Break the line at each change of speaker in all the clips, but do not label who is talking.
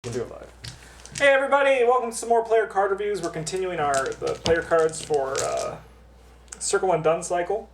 We'll do it live.
Hey everybody, welcome to some more player card reviews. We're continuing the player cards for Circle and Done cycle.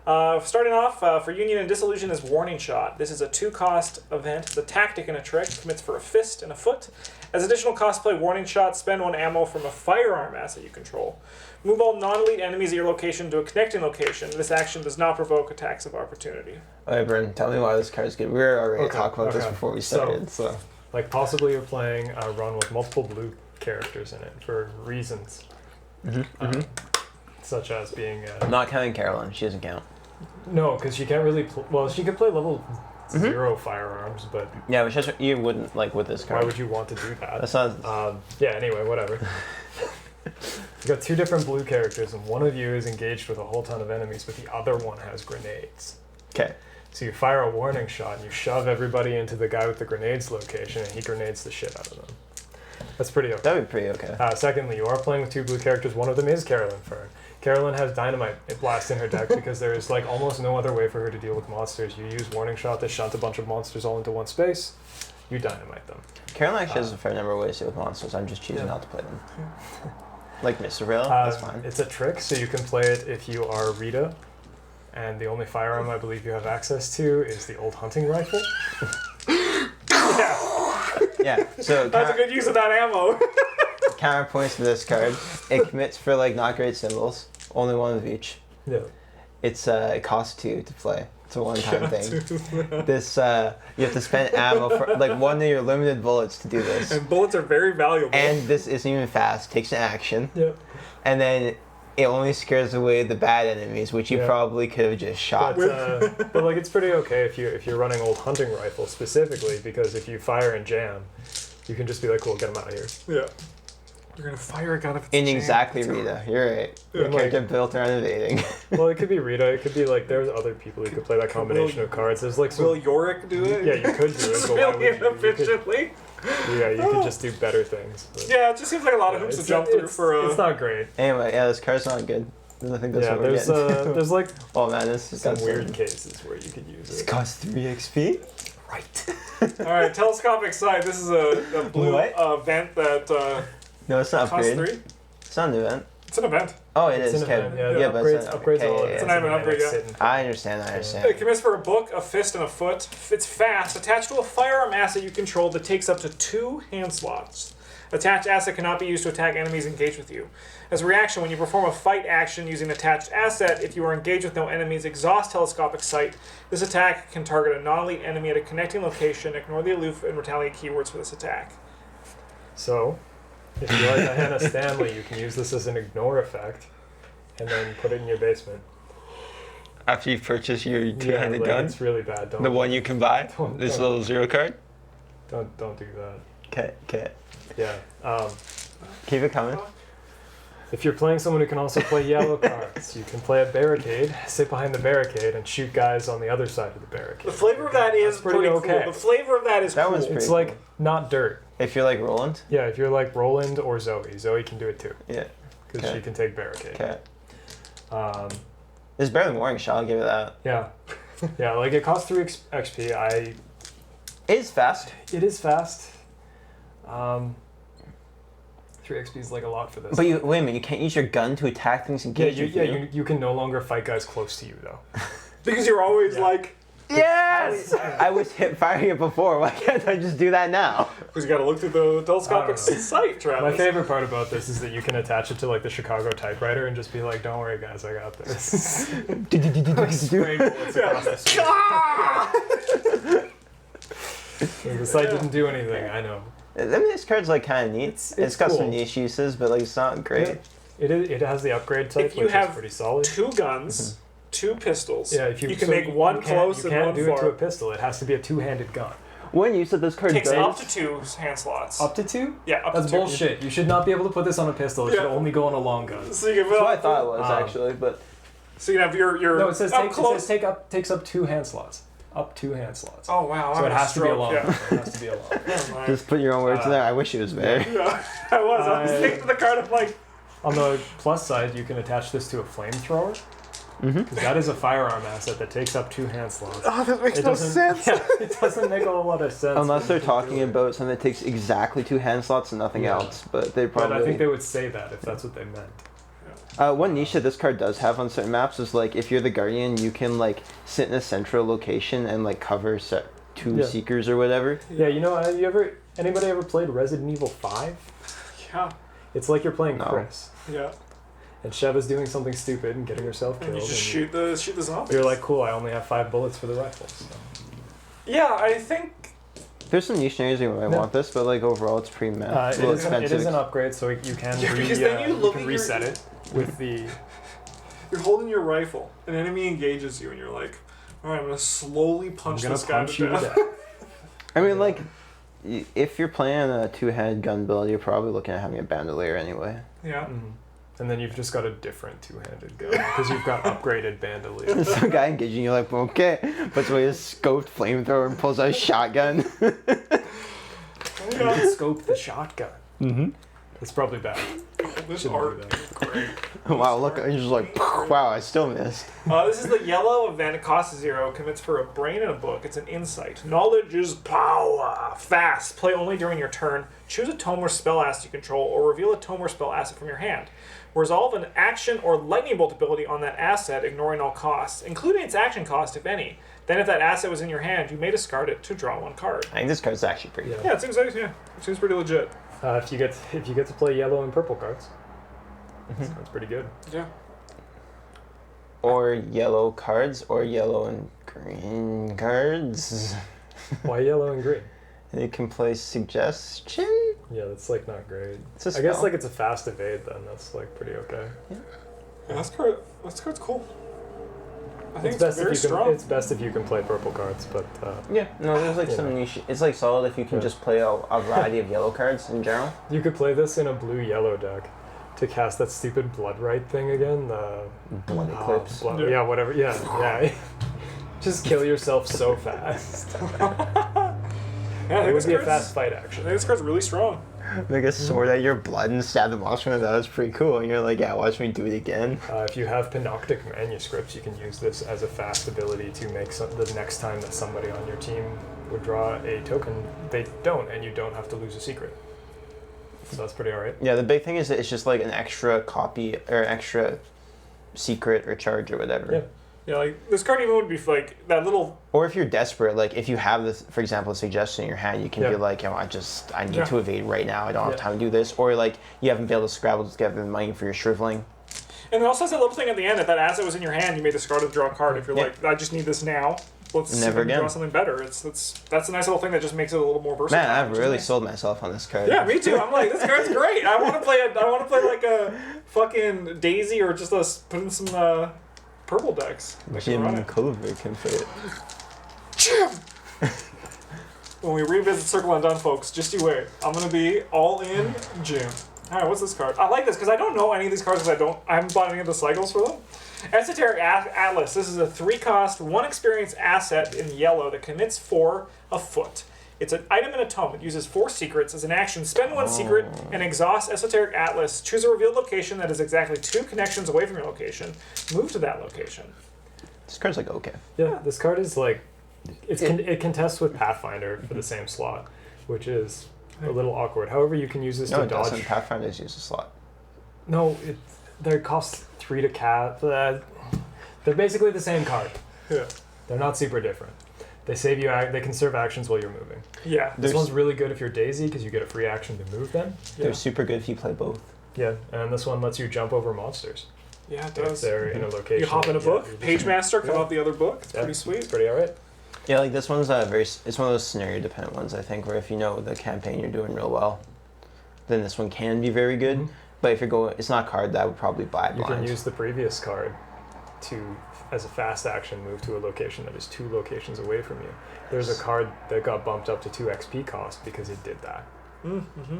Starting off, for Union and Disillusion is Warning Shot. This is a 2-cost event. It's a tactic and a trick. Commits for a fist and a foot. As additional cost, play Warning Shot. Spend 1 ammo from a firearm asset you control. Move all non-elite enemies at your location to a connecting location. This action does not provoke attacks of opportunity.
Alright, Bryn, tell me why this card's good. We were already talking about this before we started, so...
Like, possibly you're playing a run with multiple blue characters in it for reasons. Such as being...
Not counting Carolyn. She doesn't count.
No, because she can't really... Well, she could play level 0 firearms, but...
Yeah, which is, you wouldn't, like, with this card.
Why would you want to do that?
That's not...
yeah, anyway, whatever. You got 2 different blue characters, and one of you is engaged with a whole ton of enemies, but the other one has grenades.
Okay.
So you fire a warning shot, and you shove everybody into the guy with the grenades location, and he grenades the shit out of them. That's pretty okay.
That would be pretty okay.
Secondly, you are playing with 2 blue characters. One of them is Carolyn Fern. Carolyn has Dynamite Blast in her deck because there is like almost no other way for her to deal with monsters. You use Warning Shot to shunt a bunch of monsters all into one space. You dynamite them.
Carolyn actually has a fair number of ways to deal with monsters. I'm just choosing not to play them. Like Mr. Real, that's fine.
It's a trick, so you can play it if you are Rita. And the only firearm I believe you have access to is the old hunting rifle.
Yeah, so...
That's a good use of that ammo.
Counterpoints to this card. It commits for, like, not great symbols. Only 1 of each.
Yeah.
It costs 2 to play. It's a one-time thing. This, you have to spend ammo for, like, 1 of your limited bullets to do this.
And bullets are very valuable.
And this isn't even fast. Takes an action.
Yep.
And then... it only scares away the bad enemies, which you probably could have just shot.
But like, it's pretty okay if you're running old hunting rifle specifically, because if you fire and jam, you can just be like, cool, get them out of here.
Yeah. You're gonna fire a gun if it's
In exactly Rita, you're right. Your character built around evading.
Well, it could be Rita. It could be like there's other people who could play that combination of cards. There's like some,
Will Yorick do it?
Yeah, you could do it. But why would you?
Efficiently.
You could just do better things. But.
Yeah, it just seems like a lot of hoops to jump through for.
It's not great.
Anyway, yeah, this card's not good. I think that's what we're getting.
There's like
oh man, this is
some weird cases where you could use it.
It costs 3 XP.
Right.
All right, Telescopic Sight. This is a blue event that.
No, it's not
costs
upgrade.
3.
It's not an event.
It's an event.
Oh, it is. Okay.
Yeah,
but
upgrades all.
It's an upgrade. Yeah.
I understand.
It commits for a book, a fist, and a foot. It's fast. Attached to a firearm asset you control that takes up to 2 hand slots. Attached asset cannot be used to attack enemies engaged with you. As a reaction, when you perform a fight action using attached asset, if you are engaged with no enemies, exhaust Telescopic Sight. This attack can target a non-elite enemy at a connecting location. Ignore the aloof and retaliate keywords for this attack.
So, if you like a Hannah Stanley, you can use this as an ignore effect, and then put it in your basement.
After you purchase your 2-handed gun?
It's really bad.
The one you can buy? This little 0 card?
Don't do that.
Okay.
Yeah.
Keep it coming.
If you're playing someone who can also play yellow cards, you can play a barricade, sit behind the barricade, and shoot guys on the other side of the barricade.
The flavor of that is pretty okay. Cool. The flavor of that is cool.
It's like not dirt.
If you're like Roland?
Yeah, if you're like Roland or Zoe. Zoe can do it too.
Yeah.
Because she can take barricade.
Okay. It's better than Warning Shot, I'll give it that.
Yeah. Yeah, like it costs 3 XP.
It is fast.
It is fast. 3 XP is like a lot for this.
But wait a minute, you can't use your gun to attack things engaged with you?
You can no longer fight guys close to you though.
Because you're always like...
Yes! I was hip firing it before, why can't I just do that now?
Because you gotta look through the Telescopic Sight, Travis.
My favorite part about this is that you can attach it to like the Chicago typewriter and just be like, don't worry guys, I got this. Spray bullets across the street. The site didn't do anything, I know.
I mean, this card's like kind of neat. It's got some niche uses, but like it's not great.
Yeah. It has the upgrade type, which is pretty solid.
2 guns, 2 pistols.
Yeah,
you can make one close and one far.
You can't do it to a pistol. It has to be a 2-handed gun.
One use that this card
takes up to 2 hand slots.
Up to 2?
Yeah, up to 2.
That's bullshit. You should not be able to put this on a pistol. It should only go on a long gun.
So you can
That's what I thought it was actually, but
so you can have your
no. It says takes up 2 hand slots. Up 2 hand slots.
Oh wow!
So it has to be a long. Yeah. It has to be a long.
Just put your own words in there. I wish it was better.
Yeah, I was thinking of the card of like.
On the plus side, you can attach this to a flamethrower. Because that is a firearm asset that takes up 2 hand slots.
Oh, that makes
It
no
doesn't-
sense.
Yeah, it doesn't make a whole lot of sense.
Unless they're talking about something that takes exactly 2 hand slots and nothing
Yeah.
else, but they
But
probably.
I think they would say that if that's what they meant.
One niche that this card does have on certain maps is like if you're the Guardian, you can like sit in a central location and like cover 2
Yeah.
Seekers or whatever.
Yeah, anybody ever played Resident Evil 5?
Yeah.
It's like you're playing
No.
Chris.
Yeah.
And Shev is doing something stupid and getting herself killed.
And you just shoot the zombies.
You're like, cool, I only have 5 bullets for the rifles. So.
Yeah, I think.
There's some niche areas you might
No.
want this, but like overall it's pretty meh. It's a
It
little
is
expensive.
an upgrade, so you can,
Yeah, because then you look
can
at
reset it with the...
You're holding your rifle, an enemy engages you, and you're like, all right, I'm gonna slowly punch
I'm
this
gonna
guy
punch
to
you to
death.
death.
I mean, like, if you're playing a 2-head gun build, you're probably looking at having a bandolier anyway.
Yeah.
Mhm. And then you've just got a different 2-handed gun because you've got upgraded bandolier.
Some guy engaging you, like, okay, puts away his scoped flamethrower and pulls out a shotgun.
You can scope the shotgun.
Mm-hmm.
It's probably bad.
This
Shouldn't
art
do that.
is great.
Wow, look, you're just like, wow, I still missed.
This is the yellow event. It costs 0. Commits for a brain and a book. It's an insight. Knowledge is power. Fast. Play only during your turn. Choose a tome or spell asset you control, or reveal a tome or spell asset from your hand. Resolve an action or lightning bolt ability on that asset, ignoring all costs, including its action cost, if any. Then, if that asset was in your hand, you may discard it to draw 1 card.
I think this card's actually pretty
Yeah.
Yeah, it seems like it seems pretty legit.
If you get to play yellow and purple cards, that's pretty good.
Yeah.
Or yellow cards, or yellow and green cards.
Why yellow and green?
You can play Suggestion.
Yeah, that's like not great.
It's a
I guess
spell.
like it's a fast evade then. That's like pretty okay.
Yeah, this card's cool. I think
It's
it's,
best
very
if you can.
strong.
It's best if you can play purple cards, but
Yeah, no, there's like
You
some
know.
niche. It's like solid if you can
Yeah.
just play a variety of yellow cards in general.
you could play this in a blue-yellow deck to cast that stupid blood right thing again. The
Blood Eclipse.
blood,
Yeah.
yeah, whatever. Yeah, yeah. Just kill yourself so fast.
Yeah, I
It
think
would
this
be a
card's,
fast fight,
I
actually.
think this card's really strong.
Like a sword at your blood and stab the monster. That was pretty cool. And you're like, yeah, watch me do it again.
If you have Panoptic manuscripts, you can use this as a fast ability to make the next time that somebody on your team would draw a token, they don't, and you don't have to lose a secret. So that's pretty alright.
Yeah, the big thing is that it's just like an extra copy or extra secret or charge or whatever.
Yeah.
Yeah, like this card even would be like that little.
Or if you're desperate, like if you have this, for example, a suggestion in your hand, you can
Yeah.
be like, I need
Yeah.
to evade right now. I don't have
Yeah.
time to do this. Or like you haven't been able to scrabble together the money for your shriveling.
And it also has that little thing at the end. If that asset was in your hand, you may discard it to draw a card. If you're
Yeah.
like, I just need this now. Let's see if
Never
I can draw
again.
something better. That's a nice little thing that just makes it a little more versatile.
Man, I've
which is
really
nice.
sold myself on this card.
Yeah, me too. I'm like, this card's great. I want to play like a fucking Daisy or just put in some purple decks. that can run
Jim
it.
Culver can fit.
Jim! When we revisit Circle Undone, folks, just you wait. I'm gonna be all in Jim. Alright, what's this card? I like this because I don't know any of these cards because I haven't bought any of the cycles for them. Esoteric Atlas. This is a 3-cost, 1 experience asset in yellow that commits for a foot. It's an item in a tome. It uses 4 secrets. As an action, spend 1 secret and exhaust Esoteric Atlas. Choose a revealed location that is exactly 2 connections away from your location. Move to that location.
This card's like okay.
Yeah, this card is like, it contests with Pathfinder for the same slot, which is a little awkward. However, you can use this
No,
to
it
dodge.
doesn't. Pathfinder's use a slot.
No, they cost 3 to cast. They're basically the same card.
Yeah.
They're not super different. They save you. They conserve actions while you're moving.
Yeah.
This
There's-
one's really good if you're Daisy because you get a free action to move them.
Yeah.
They're super good if you play both.
Yeah, and this one lets you jump over monsters
Yeah, it
if
does.
they're in a location.
You hop in a
Yeah,
book,
you're just-
Page Master, come
Yeah.
out the other book. It's
Yeah,
pretty
It's
sweet.
pretty alright.
Yeah, like this one's it's one of those scenario dependent ones, I think, where if you know the campaign you're doing real well, then this one can be very good.
Mhm.
But if you're going, it's not a card that I would probably buy
You
blind.
can use the previous card to, as a fast action, move to a location that is 2 locations away from you. There's a card that got bumped up to 2 XP cost because it did that.
Mm-hmm.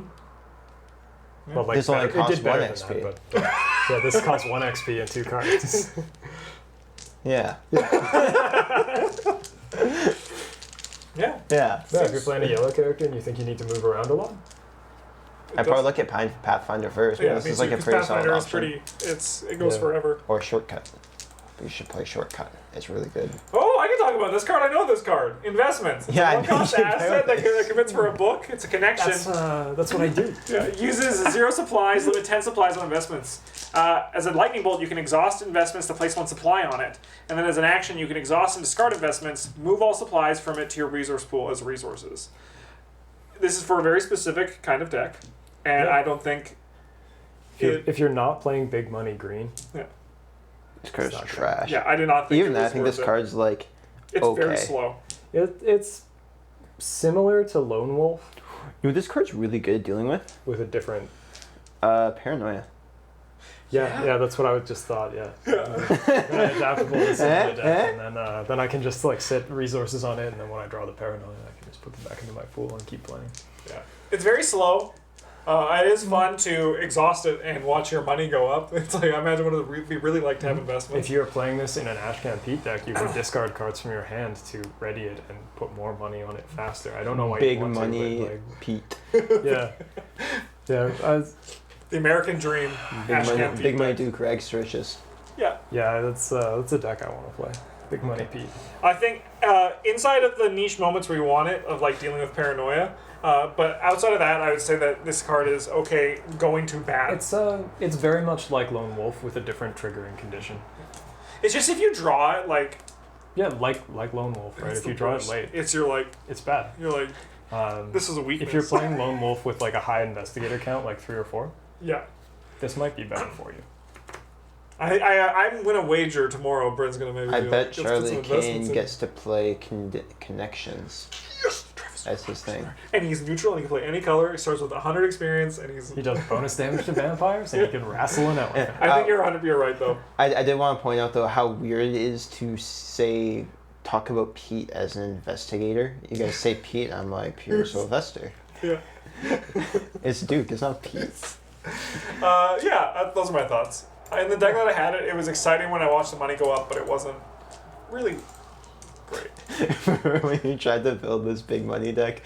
But like
This only
better- it
costs
did better
1
than
XP.
That, but yeah, this costs 1 XP and 2 cards.
Yeah.
Yeah.
Yeah.
Yeah, if you're playing a yellow character and you think you need to move around a lot,
I'd probably look at Pathfinder first.
Yeah,
Because
me
this is
too,
like a
'cause
pretty
Pathfinder
solid
is
option.
pretty. It goes
Yeah.
forever.
Or a shortcut. But you should play Shortcut. It's really good.
Oh, I can talk about this card. I know this card. Investments. It's
Yeah,
a one-cost
I know
asset that
this.
commits for a book. It's a connection.
That's what I do.
Yeah, it uses 0 supplies, limit 10 supplies on investments. As a lightning bolt, you can exhaust investments to place 1 supply on it. And then as an action, you can exhaust and discard investments, move all supplies from it to your resource pool as resources. This is for a very specific kind of deck, and
Yeah.
I don't think...
If you're not playing big money green,
Yeah.
This card's
not good.
trash.
Yeah, I did not think
Even
it
then,
was
I think
worth
this
it.
card's like
It's
okay.
very slow.
it's similar to Lone Wolf
You know, this card's really good at dealing with
with a different.
paranoia.
Yeah, that's what I would just thought. Yeah, adaptable to sit in the deck, and then I can just like sit resources on it, and then when I draw the paranoia, I can just put them back into my pool and keep playing.
Yeah, it's very slow. It is fun to exhaust it and watch your money go up. It's like, I imagine what it would be really like to have investments.
If you're playing this in an Ashcan Pete deck, you can discard cards from your hand to ready it and put more money on it faster. I don't know why
Big
you want
money,
to, but,
Pete.
like, yeah.
The American Dream.
Big money Duke Rex Riches.
Yeah.
Yeah, that's a deck I want to play. Big money Pete.
I think inside of the niche moments where you want it, of like dealing with paranoia, but outside of that, I would say that this card is okay going to bad.
It's very much like Lone Wolf with a different triggering condition.
It's just if you draw it, like...
Yeah, like Lone Wolf, right?
it's
If you
the
draw
worst.
it late,
It's you're
bad.
like, this is a weakness.
If you're playing Lone Wolf with like a high investigator count, like 3 or 4,
Yeah.
this might be better for you.
I'm going to wager tomorrow Brent's going to maybe
I
do
bet
let's put
Charlie
some investments
Kane
in.
gets to play connections.
Yes! Travis
That's his thing.
And he's neutral and he can play any color. He starts with 100 experience and he's...
He does bonus damage to vampires, and he can wrestle an elephant.
I think you're right though.
I did want to point out though how weird it is to talk about Pete as an investigator. You guys say Pete, I'm like pure Sylvester.
Yeah.
It's Duke, it's not Pete.
Those are my thoughts. In the deck that I had it was exciting when I watched the money go up, but it wasn't really great.
When you tried to build this big money deck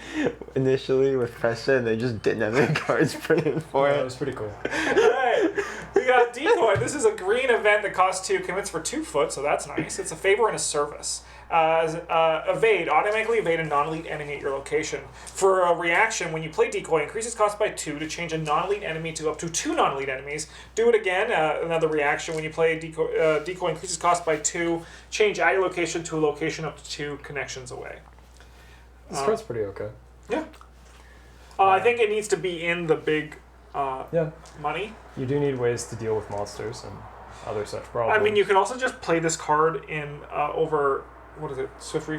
initially with Preston, they just didn't have any cards printed for
Yeah, it
it.
was pretty cool.
Alright, we got Decoy. This is a green event that costs 2, commits for 2 foot, so that's nice. It's a favor and a service. Evade. Automatically evade a non-elite enemy at your location. For a reaction, when you play Decoy, increases cost by 2 to change a non-elite enemy to up to 2 non-elite enemies. Do it again. Another reaction, when you play Decoy increases cost by 2, change at your location to a location up to 2 connections away.
This card's pretty okay.
Yeah. I think it needs to be in the big
Yeah,
money.
you do need ways to deal with monsters and other such problems.
I mean, you can also just play this card in over... What is it?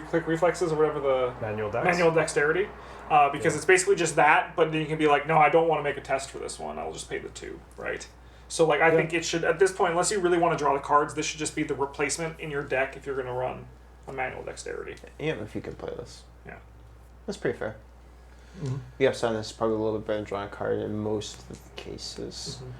Quick reflexes or whatever the
manual
dexterity, because it's basically just that. But then you can be like, no, I don't want to make a test for this one. I'll just pay the 2, right? So like, I think it should at this point, unless you really want to draw the cards, this should just be the replacement in your deck if you're going to run a manual dexterity.
Yeah, if you can play this.
Yeah,
That's pretty fair.
Mm-hmm.
The upside on this is probably a little bit better than drawing a card in most of the cases.
Mm-hmm.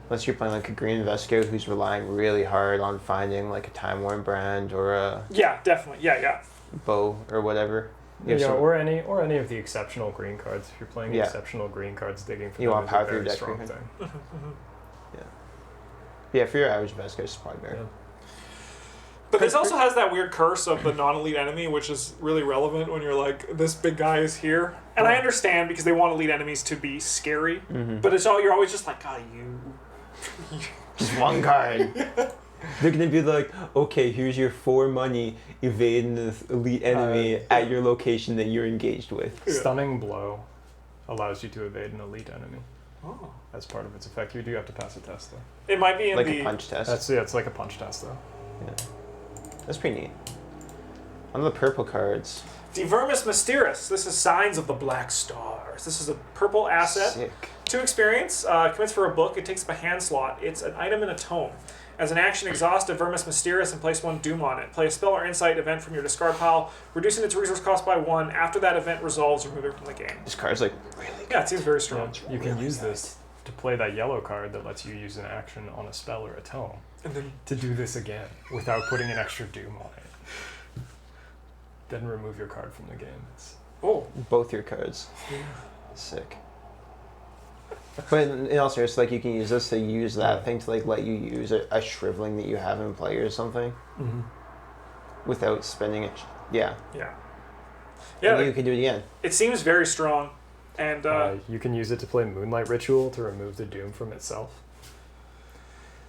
Unless you're playing like a green investigator who's relying really hard on finding like a Time Worn brand or a
yeah, definitely, yeah.
bow or whatever.
or any of the exceptional green cards. If you're playing exceptional green cards, digging for
You
them
want
is
power
a
through
very
deck
strong
green.
thing.
Yeah, for your average investigator, it's probably better.
Yeah.
But this also has that weird curse of the non-elite enemy, which is really relevant when you're like, this big guy is here. And I understand because they want elite enemies to be scary, but you're always just like, God, you.
Just one card. They're gonna be like, okay, here's your 4 money evading this elite enemy at your location that you're engaged with.
Yeah.
Stunning blow allows you to evade an elite enemy.
Oh.
As part of its effect, you do have to pass a test though.
It might be in
Like
the
a punch test.
It's like a punch test though.
Yeah. That's pretty neat. On the purple cards.
The Vermis Mysterious. This is Signs of the Black Stars. This is a purple asset.
Sick.
2 experience. Commits for a book. It takes up a hand slot. It's an item in a tome. As an action, exhaust a Vermis Mysterious and place 1 Doom on it. Play a spell or insight event from your discard pile, reducing its resource cost by 1. After that event resolves, remove it from the game.
This card's like really good.
Yeah, it seems very strong.
You can use this to play that yellow card that lets you use an action on a spell or a tome
And then
to do this again without putting an extra doom on it. Then remove your card from the game.
oh,
Both your cards. Sick. But in all seriousness, like you can use this to use that thing to like let you use a shriveling that you have in play or something, without spending it. Yeah.
Yeah.
And
Yeah.
you can do it again.
It seems very strong, and
you can use it to play Moonlight Ritual to remove the Doom from itself,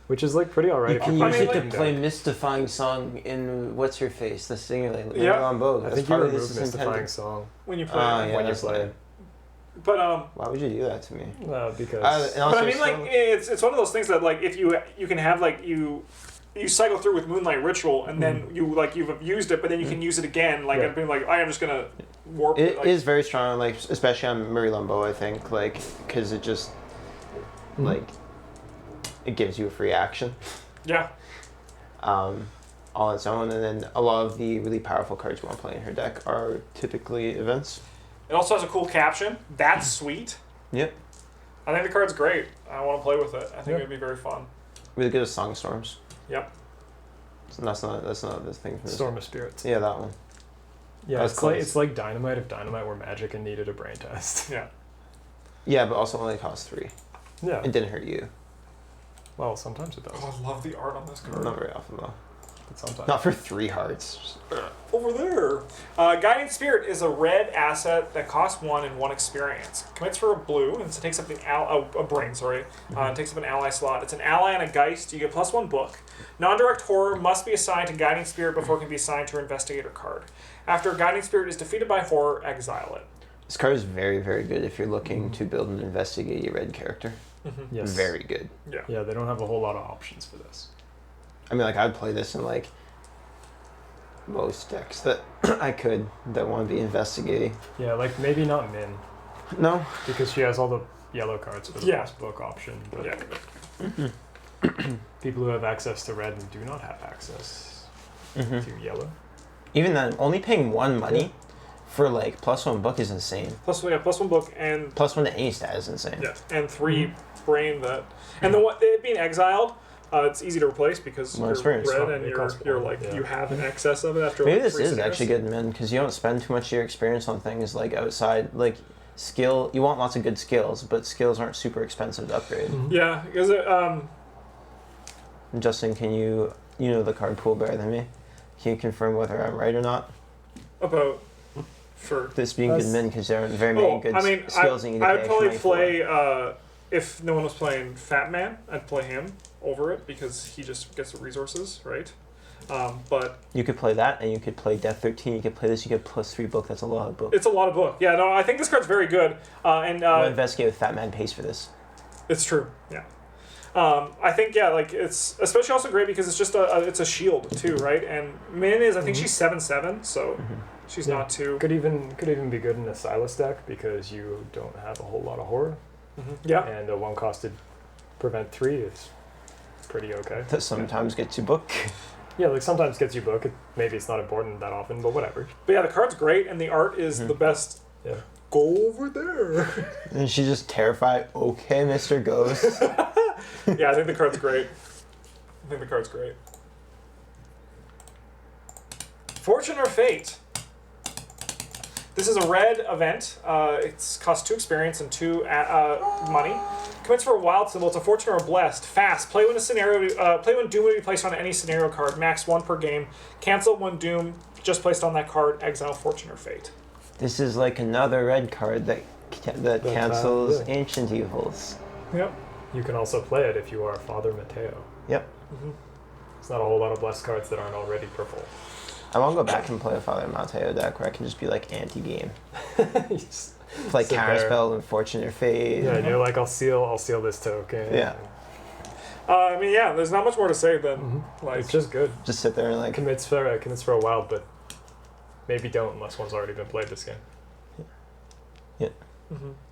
which is like pretty alright.
You can
I
use
mean,
it to
like-
play Mystifying Song in What's Her Face, the singer like
Yeah.
on both.
I
That's
think you
probably
remove
this is
Mystifying
intended.
Song.
when you play,
Yeah,
when you
that's
play
lame.
but
Why would you do that to me?
Because
and also
But I mean, like, it's one of those things that, like, if you can have, like, you cycle through with Moonlight Ritual, and then you've used it, but then you can use it again, like, and being like, I am just gonna warp
It
like,
is very strong, like especially on Murray Lumbo, I think, like because it just like it gives you a free action
Yeah.
on its own, and then a lot of the really powerful cards you want to play in her deck are typically events.
It also has a cool caption. That's sweet.
Yep.
I think the card's great. I want to play with it. I think
Yeah.
it'd be very fun.
Really good at Song Storms.
Yep.
So that's not the thing from this.
Storm of Spirits.
Yeah, that one.
Yeah,
That's
it's like Dynamite if Dynamite were magic and needed a brain test.
Yeah.
Yeah, but also only cost 3.
Yeah.
It didn't hurt you.
Well, sometimes it does.
Oh, I love the art on this card.
Not very often though.
But sometimes.
Not for 3 hearts.
Over there. Guiding Spirit is a red asset that costs 1 and 1 experience. Commits for a blue, and it takes up a brain, sorry. It takes up an ally slot. It's an ally and a Geist. You get +1 book. Non-direct horror must be assigned to Guiding Spirit before it can be assigned to her Investigator card. After a Guiding Spirit is defeated by horror, exile it.
This card is very, very good if you're looking to build an investigative red character.
Yes.
Very good.
Yeah.
Yeah, they don't have a whole lot of options for this.
I mean, like, I'd play this in, like, most decks that I could that want to be investigating.
Yeah, like maybe not Min,
No?
because she has all the yellow cards for the
Yeah.
first book option. But
Yeah.
people who have access to red and do not have access to yellow.
Even then, only paying 1 money for, like, +1 book is insane.
+1 book and
+1 to any stat is insane.
yeah, and 3 brain that, and the one it being exiled. It's easy to replace because
Well,
you're
experience.
red
It
and
costs
you're
one,
like
yeah.
you have an excess of it after.
Maybe
like,
this
3
is
scenarios.
actually good, man, because you don't spend too much of your experience on things, like, outside, like, skill. You want lots of good skills, but skills aren't super expensive to upgrade.
Yeah, because
Justin, can you know the card pool better than me? Can you confirm whether I'm right or not?
about for
This being good
That's-
men, because there aren't very many good skills that you need to
I'd
pay
probably
extra money
play if no one was playing Fat Man, I'd play him over it because he just gets the resources, right? But
for. You could play that, and you could play Death 13. You could play this. You get +3 book. That's a lot of book.
it's a lot of book. Yeah, no, I think this card's very good, and
What investigate with Fat Man pays for this?
it's true. Yeah. I think like it's especially also great because it's just it's a shield too, right? And Min is I think she's 7/7, so she's
Yeah.
not too.
Could even be good in a Silas deck because you don't have a whole lot of horror,
Yeah.
and a 1-costed prevent 3 is pretty okay.
That sometimes gets you book.
Yeah, like sometimes gets you book. Maybe it's not important that often, but whatever.
But yeah, the card's great and the art is the best.
Yeah.
Go over there.
And she's just terrified. Okay, Mr. Ghost.
Yeah, I think the card's great. Fortune or Fate. This is a red event. It's costs 2 experience and 2 money. Commits for a wild symbol. It's a Fortune or Blessed. Fast. Play when a scenario. Play when Doom will be placed on any scenario card. Max 1 per game. Cancel when Doom just placed on that card. Exile Fortune or Fate.
This is like another red card that cancels
yeah.
Ancient Evils.
Yep.
You can also play it if you are Father Mateo.
Yep.
It's not a whole lot of blessed cards that aren't already purple.
I want to go back and play a Father Mateo deck where I can just be like anti-game. Play
Sit
Counterspell and Fortune or Fate.
Yeah, and you're like, I'll seal this token.
Yeah.
I mean, yeah. There's not much more to say than like.
It's just good.
Just sit there and like.
Commits for a while, but maybe don't unless one's already been played this game.
Yeah.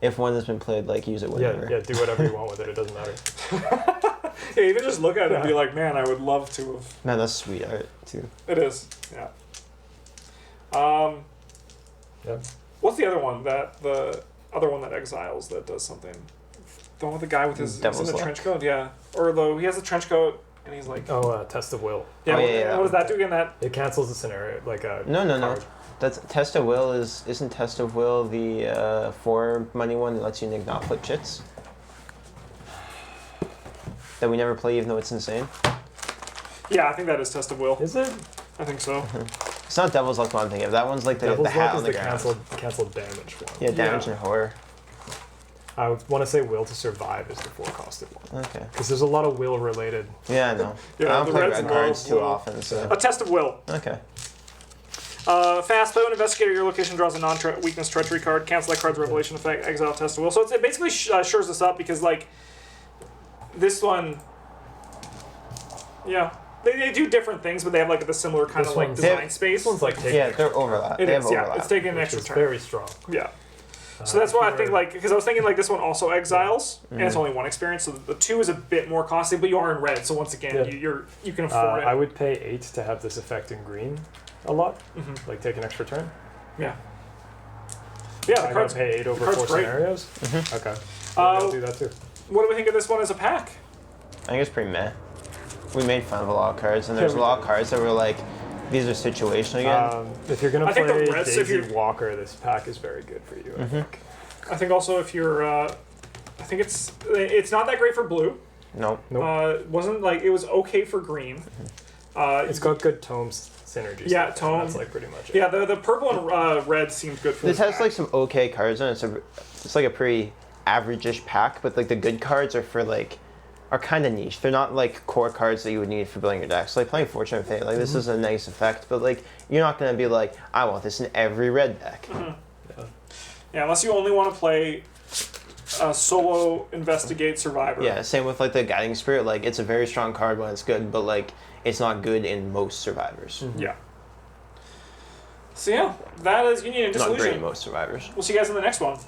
If one has been played, like use it whenever.
Yeah, do whatever you want with it. It doesn't matter.
Yeah, even just look at it and be like, man, I would love to have.
Man, that's sweet art too.
It is, yeah.
Yeah.
What's the other one the other one that exiles that does something? The one with the guy with his
Devil's
he's in the
Luck.
trench coat, yeah. Or though he has a trench coat and he's like,
Test of Will.
yeah.
Oh,
what,
yeah,
what does that do again? That
It cancels the scenario, like a
No.
card.
That's Test of Will isn't Test of Will the 4 money one that lets you not flip chits? that we never play even though it's insane?
Yeah, I think that is Test of Will.
Is it?
I think so.
It's not Devil's Luck, what I'm thinking of. That one's like the
Devil's
hat
Luck
on
is
the
the
ground.
canceled damage one.
Yeah, damage
Yeah.
and horror.
I would want to say Will to Survive is the 4-costed one.
Okay.
Because there's a lot of Will related.
Yeah, I know.
Yeah,
I don't
the
play
red's
red cards too
Will.
often, so.
A Test of Will.
Okay.
Fast, though, an investigator your location draws a non-weakness treachery card. Cancel that card's revelation effect. Exile Test of Will. So it basically shores this up because, like, this one, yeah, they do different things, but they have like the similar kind
This
of like
one's-
design space.
This one's like taking
Yeah, they're overlap.
It
They
is,
have
yeah.
overlap.
It's taking an
which
extra
is
turn.
very strong.
Yeah. So that's why I
if
think
you're-
like because I was thinking like this one also exiles and it's only one experience, so the 2 is a bit more costly, but you are in red, so once again
Yeah.
you can afford it.
I would pay 8 to have this effect in green a lot,
Mhm.
like take an extra turn.
Yeah. Yeah, the
I
card's.
gotta pay 8 over
card's
4
great.
scenarios.
Mhm.
Okay, maybe I'll
Uh,
do that too.
What do we think of this one as a pack?
I think it's pretty meh. We made fun of a lot of cards, and
Yeah,
there's a
we
lot
did.
of cards that were like, these are situational again.
If you're gonna
I think the
play
reds, if
Daisy
you're-
Walker, this pack is very good for you. I think.
I think also if you're, I think it's not that great for blue.
Nope.
Nope.
Wasn't like it was okay for green.
It's got good tomes synergies.
Yeah,
and
tome.
That's like pretty much it.
Yeah, the purple and red seems good for
This has
pack.
like some okay cards in it. It's like a pretty average-ish pack, but like the good cards are for like, are kind of niche. They're not like core cards that you would need for building your deck. So like playing Fortune and Fate, like this is a nice effect, but like you're not gonna be like, I want this in every red deck.
Yeah, unless you only want to play solo investigate survivor.
Yeah, same with like the Guiding Spirit. Like it's a very strong card when it's good, but like it's not good in most survivors.
Yeah. So yeah, that is Union and
Not great in
Dissolution.
most survivors.
We'll see you guys in the next one.